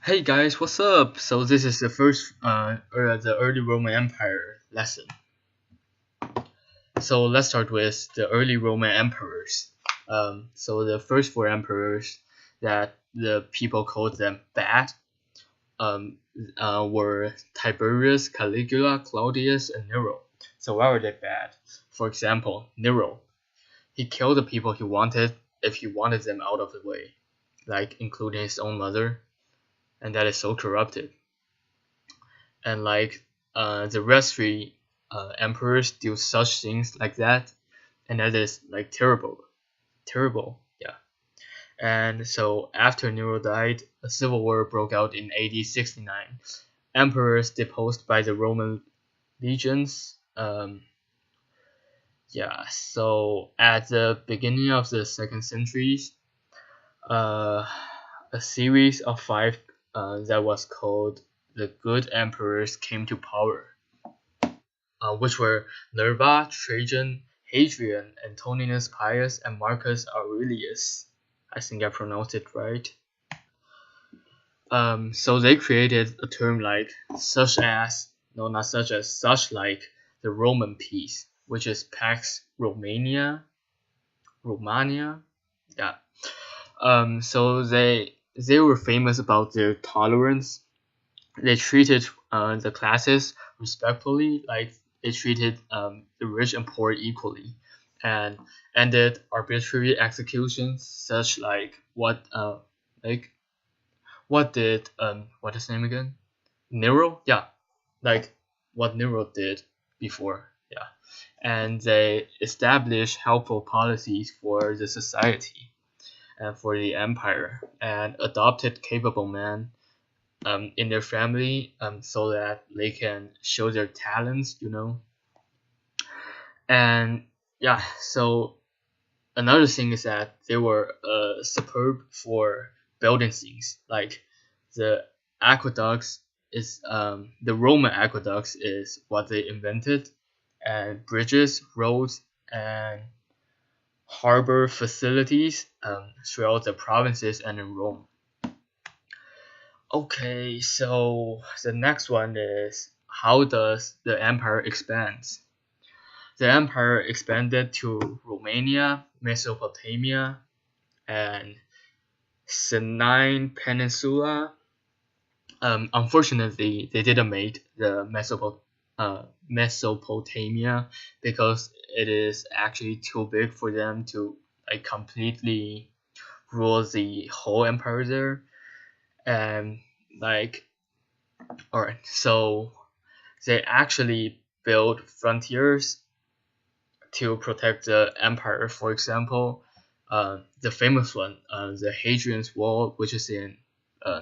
Hey guys, what's up? So this is the first the early Roman Empire lesson. So let's start with the early Roman emperors. So the first four emperors that the people called them bad um, were Tiberius, Caligula, Claudius, and Nero. So why were they bad? For example, Nero. He killed the people he wanted if he wanted them out of the way, like including his own mother, and that is so corrupted. And like the rest three emperors do such things like that, and that is like terrible, yeah. And so after Nero died, a civil war broke out in AD 69. Emperors deposed by the Roman legions. Yeah, so at the beginning of the second centuries, uh, a series of five that was called the Good Emperors came to power, which were Nerva, Trajan, Hadrian, Antoninus Pius, and Marcus Aurelius. I think I pronounced it right. So they created a term like such as, no, not such as, such like the Roman peace, which is Pax Romania. Yeah. So they were famous about their tolerance. They treated the classes respectfully, like they treated the rich and poor equally, and ended arbitrary executions, such like what did what is his name again? Nero, yeah, like what Nero did before, yeah, and they established helpful policies for the society and for the empire, and adopted capable men in their family so that they can show their talents. And yeah, so another thing is that they were superb for building things. Like the aqueducts is the Roman aqueducts is what they invented, and bridges, roads, and harbor facilities throughout the provinces and in Rome. Okay, so the next one is, how does the empire expand? The empire expanded to Romania, Mesopotamia, and Sinai Peninsula. Unfortunately, they didn't make the Mesopotamia because it is actually too big for them to like completely rule the whole empire there. And like, alright, so they actually built frontiers to protect the empire. For example, the famous one, the Hadrian's Wall, which is in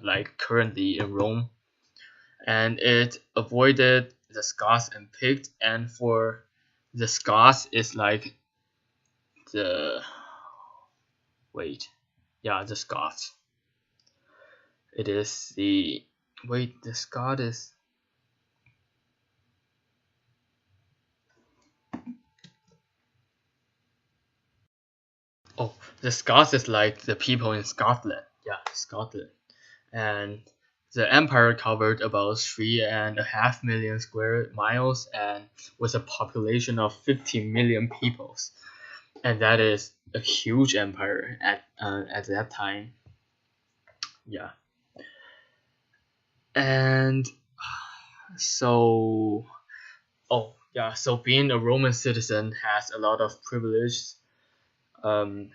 like currently in Rome, and it avoided the Scots and Picts. And for the Scots, it's like the wait, yeah, the Scots. It is the wait, the Scot is oh, the Scots is like the people in Scotland. Yeah, Scotland. And the empire covered about 3.5 million square miles and with a population of 15 million peoples, and that is a huge empire at that time. Yeah, and so oh yeah, so being a Roman citizen has a lot of privilege, um,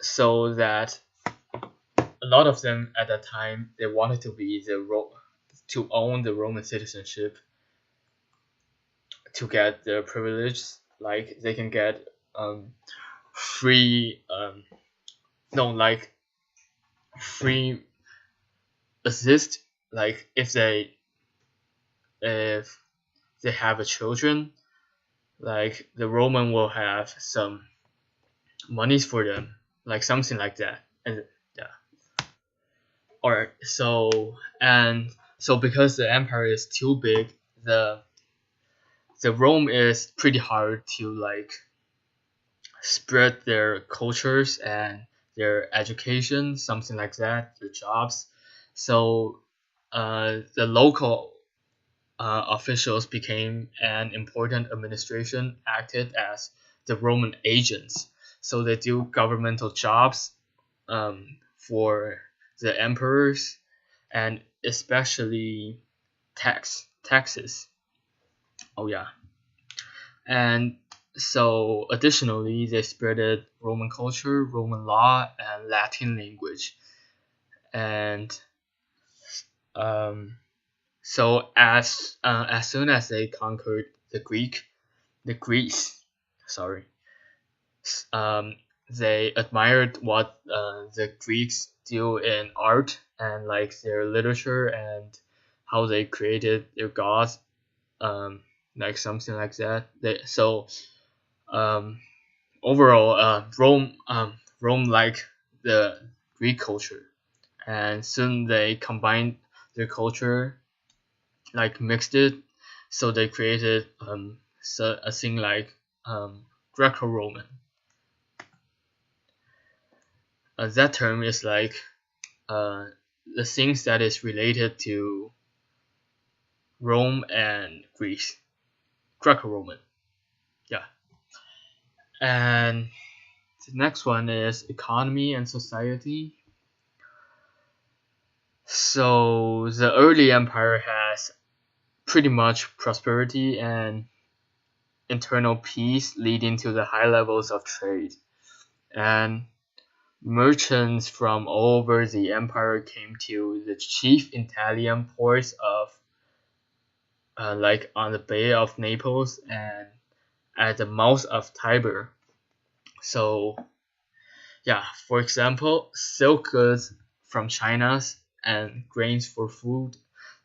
so that a lot of them at that time they wanted to be to own the Roman citizenship to get the privilege. Like they can get free no like free assist, like if they have a children, like the Roman will have some monies for them, like something like that. And yeah, or so, and so because the empire is too big, the Rome is pretty hard to like spread their cultures and their education, something like that, their jobs. So the local officials became an important administration, acted as the Roman agents. So they do governmental jobs for the emperors, and especially taxes. Oh yeah, and so additionally they spreaded Roman culture, Roman law, and Latin language, and um, so as soon as they conquered the Greeks, sorry, um, they admired what the Greeks do in art and like their literature and how they created their gods, um, like something like that. Um, overall, Rome liked the Greek culture, and soon they combined their culture, like mixed it, so they created a thing like Greco-Roman. That term is like uh, the things that is related to Rome and Greece, Greco-Roman. Yeah, and the next one is economy and society. So the early empire has pretty much prosperity and internal peace, leading to the high levels of trade. And merchants from all over the empire came to the chief Italian ports of like on the Bay of Naples and at the mouth of Tiber. So yeah, for example, silk goods from China and grains for food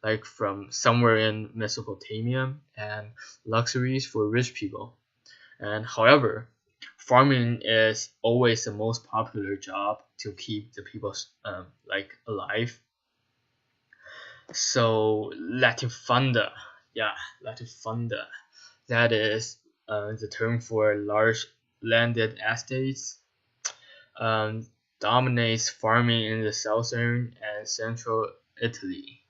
like from somewhere in Mesopotamia and luxuries for rich people. And however, farming is always the most popular job to keep the people like alive. So latifunda, yeah, latifunda, that is the term for large landed estates, um, dominates farming in the southern and central Italy,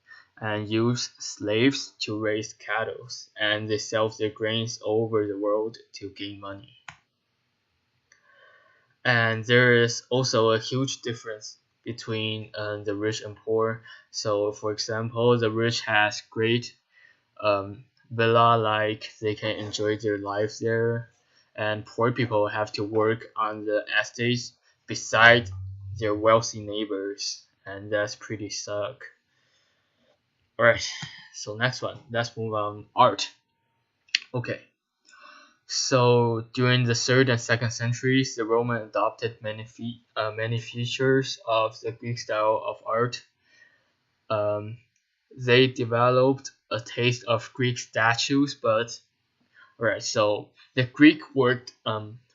and use slaves to raise cattle, and they sell their grains all over the world to gain money. And there is also a huge difference between the rich and poor. So, for example, the rich has great villa, like they can enjoy their lives there, and poor people have to work on the estates beside their wealthy neighbors, and that's pretty suck. Alright, so next one, let's move on art. Okay, so during the third and second centuries, the Roman adopted many features of the Greek style of art. Um, they developed a taste of Greek statues, but right, so the Greek worked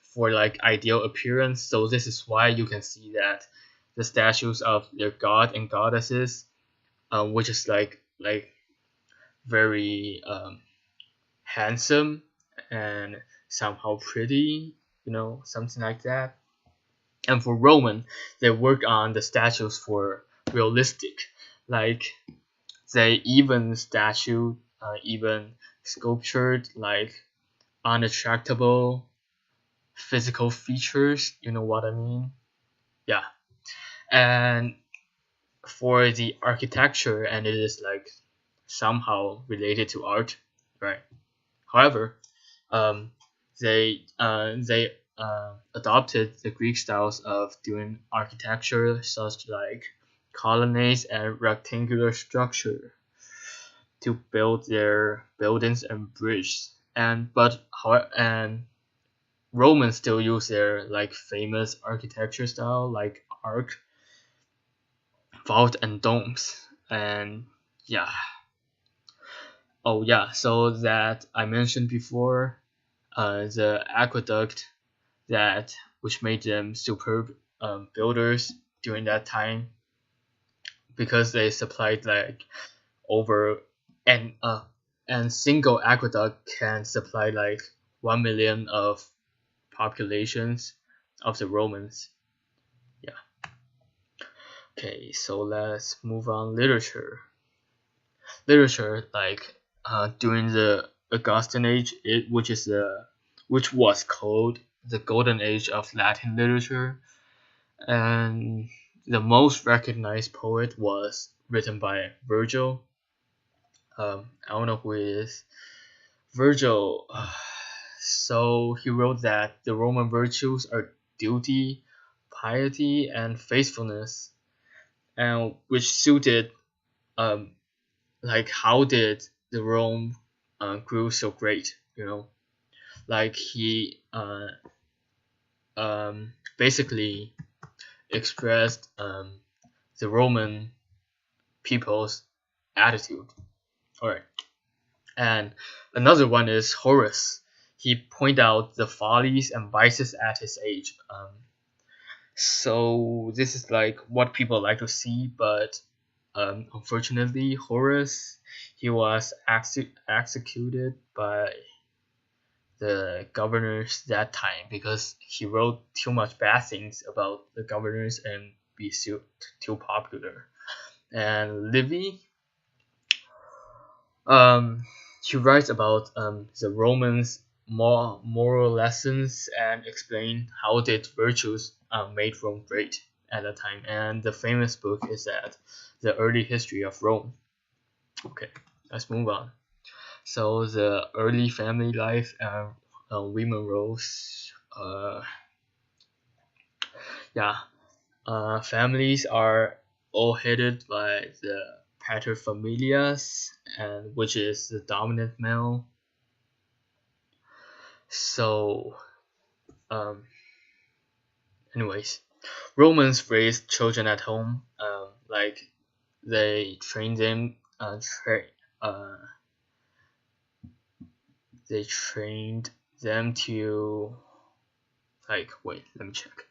for like ideal appearance, so this is why you can see that the statues of their god and goddesses, which is like very handsome and somehow pretty, something like that. And for Roman, they work on the statues for realistic, like they even sculptured like unattractable physical features. You know what I mean? Yeah. And for the architecture, and it is like somehow related to art, right? However, um, they adopted the Greek styles of doing architecture, such like colonnades and rectangular structure, to build their buildings and bridges. And Romans still use their like famous architecture style, like arc, vault, and domes. And yeah, oh yeah, so that I mentioned before, the aqueduct that which made them superb builders during that time, because they supplied like over and single aqueduct can supply like 1 million of populations of the Romans. Yeah. Okay, so let's move on literature. literature, like during the Augustan age, which was called the golden age of Latin literature, and the most recognized poet was written by Virgil. I don't know who it is. Virgil. So he wrote that the Roman virtues are duty, piety, and faithfulness, and which suited um like how did the Rome grew so great, like he basically expressed the Roman people's attitude. All right. And another one is Horace. He pointed out the follies and vices at his age. So this is like what people like to see, but unfortunately, Horace, he was executed by the governors that time because he wrote too much bad things about the governors and be too popular. And Livy, um, he writes about the Romans' moral lessons and explain how did virtues made Rome great at that time. And the famous book is that the early history of Rome. Okay, let's move on. So the early family life and women roles. Yeah, families are all headed by the paterfamilias, and which is the dominant male. So, anyways, Romans raised children at home. Like they trained them. Uh, they trained them to like wait. Let me check.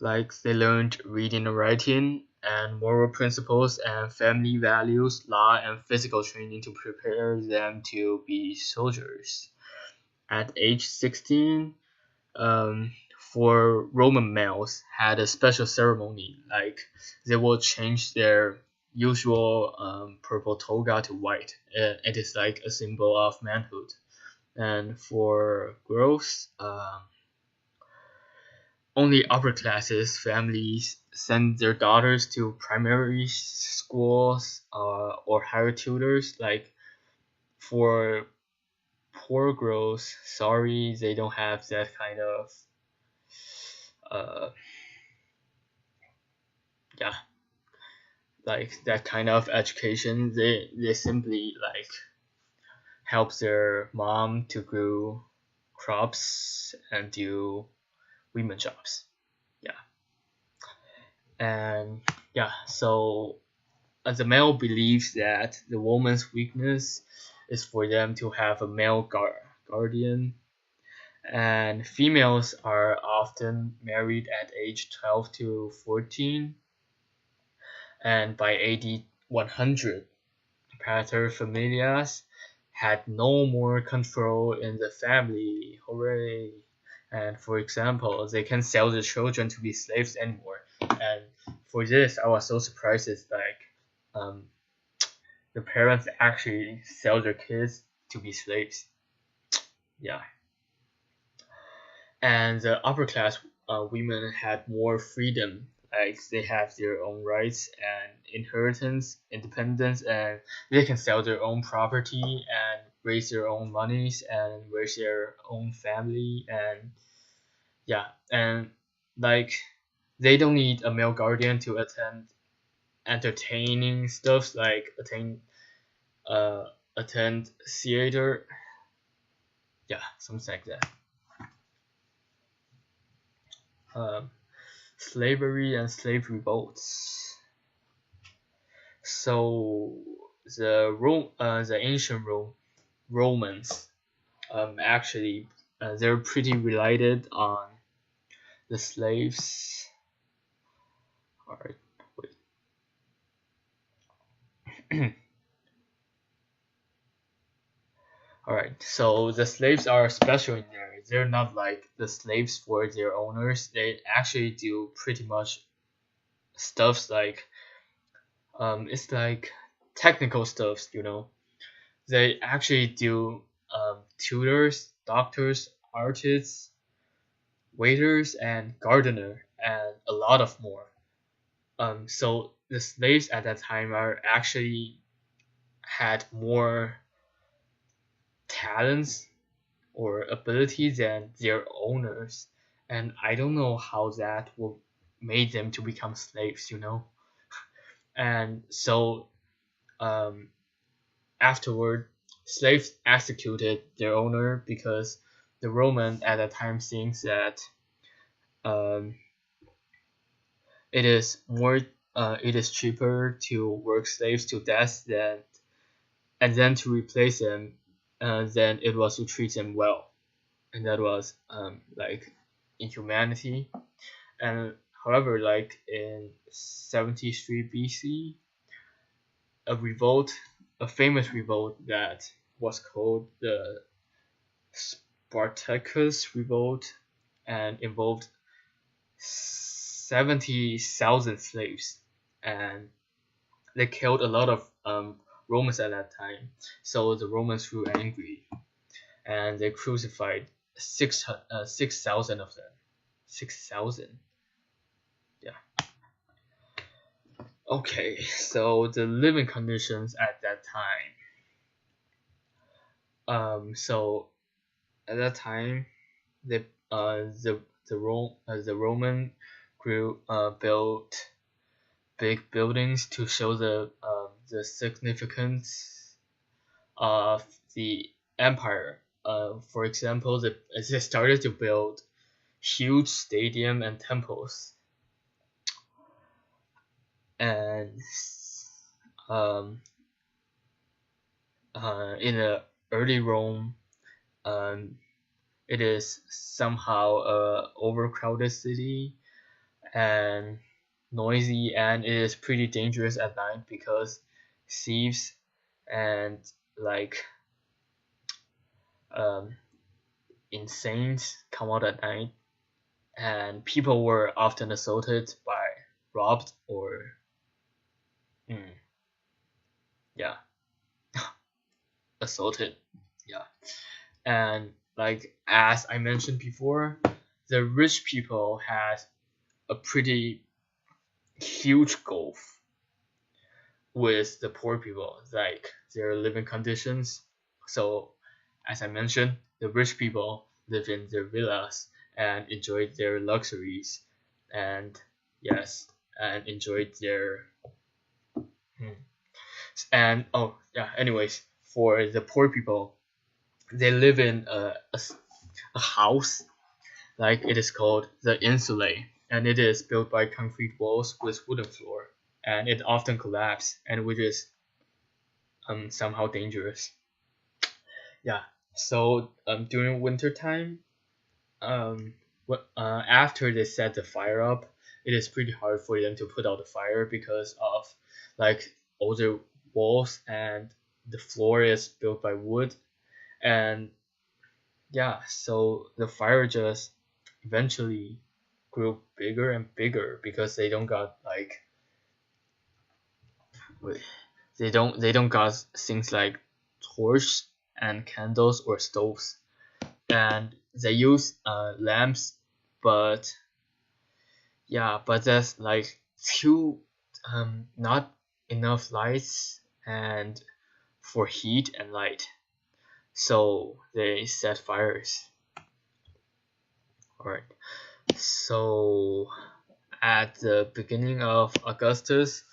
Like they learned reading and writing and moral principles and family values, law and physical training to prepare them to be soldiers. At age 16, for Roman males had a special ceremony, like they will change their usual purple toga to white. It is like a symbol of manhood. And for girls, only upper classes families send their daughters to primary schools or hire tutors. Like for poor girls, sorry, they don't have that kind of uh, yeah, like that kind of education. They simply like help their mom to grow crops and do women jobs. Yeah, and yeah, so the male believes that the woman's weakness is for them to have a male guardian, and females are often married at age 12 to 14, and by AD 100, paterfamilias had no more control in the family. Hooray! And for example, they can sell the children to be slaves anymore. And for this, I was so surprised. It's like the parents actually sell their kids to be slaves. Yeah. And the upper class women had more freedom. Like they have their own rights and inheritance, independence, and they can sell their own property and raise their own monies and raise their own family. And yeah, and like they don't need a male guardian to attend entertaining stuff like uh attend theater. Yeah, something like that. Um, Slavery and slave revolts. So the ancient Romans, actually, they're pretty related on the slaves. All right, wait. All right, so the slaves are special in there. They're not like the slaves for their owners. They actually do pretty much stuffs like it's like technical stuffs, you know. They actually do tutors, doctors, artists, waiters, and gardener, and a lot of more. So the slaves at that time are actually had more talents or ability than their owners, and I don't know how that will made them to become slaves, you know. And so um, afterward, slaves executed their owner because the Roman at that time thinks that um, it is more it is cheaper to work slaves to death than and then to replace them than it was to treat them well, and that was like inhumanity. And however, like in 73 BC, a revolt, a famous revolt that was called the Spartacus revolt, and involved 70,000 slaves, and they killed a lot of Romans at that time. So the Romans grew angry, and they crucified 6,000 of them. 6,000. Yeah. Okay, so the living conditions at that time. So at that time, the the Roman grew built big buildings to show the significance of the empire. For example, they started to build huge stadium and temples, and um, in the early Rome, um, it is somehow a overcrowded city and noisy, and it is pretty dangerous at night because thieves and like um, insanes come out at night, and people were often assaulted by robbed or mm, yeah assaulted, yeah. And like as I mentioned before, the rich people had a pretty huge gulf with the poor people, like their living conditions. So, as I mentioned, the rich people live in their villas and enjoyed their luxuries, and yes, and enjoyed their hmm. And oh yeah. Anyways, for the poor people, they live in a house, like it is called the insulae, and it is built by concrete walls with wooden floor, and it often collapses, and which is somehow dangerous. Yeah. So during winter time, after they set the fire up, it is pretty hard for them to put out the fire because of like older walls, and the floor is built by wood, and yeah, so the fire just eventually grew bigger and bigger because they don't got like they don't got things like torch and candles or stoves, and they use lamps, but yeah, but there's like too not enough lights and for heat and light, so they set fires. All right. So at the beginning of Augustus,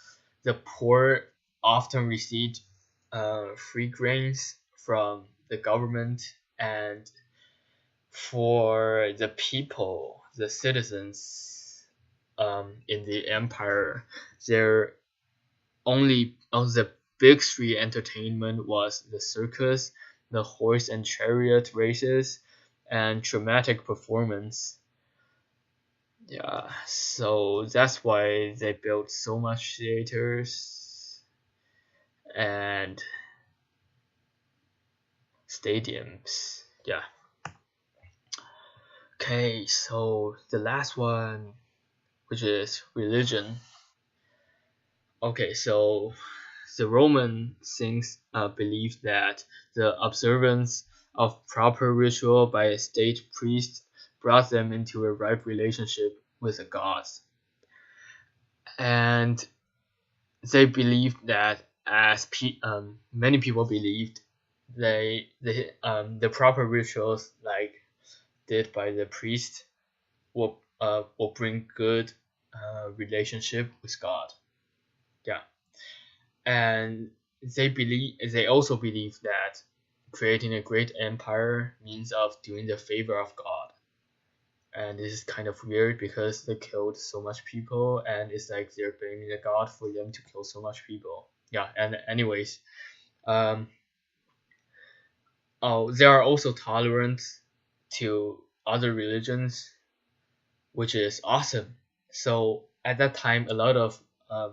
the poor often received free grains from the government, and for the people, the citizens in the empire, their only of the big three entertainment was the circus, the horse and chariot races, and dramatic performance. Yeah, so that's why they built so much theaters and stadiums. Yeah. Okay, so the last one, which is religion. Okay, so the Roman things believed that the observance of proper ritual by a state priest brought them into a right relationship with the gods, and they believed that many people believed the proper rituals like did by the priest will bring good relationship with God. Yeah, and they also believe that creating a great empire means of doing the favor of God. And this is kind of weird because they killed so much people, and it's like they're blaming the God for them to kill so much people. Yeah, and anyways, um, they are also tolerant to other religions, which is awesome. So at that time, a lot of um,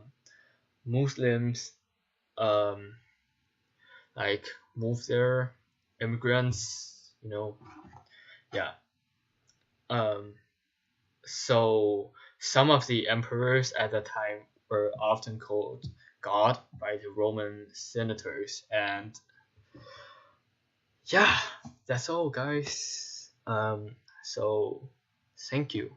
Muslims um, like move there, immigrants, yeah. Um, so some of the emperors at that time were often called God by the Roman senators, and yeah, that's all, guys. So thank you.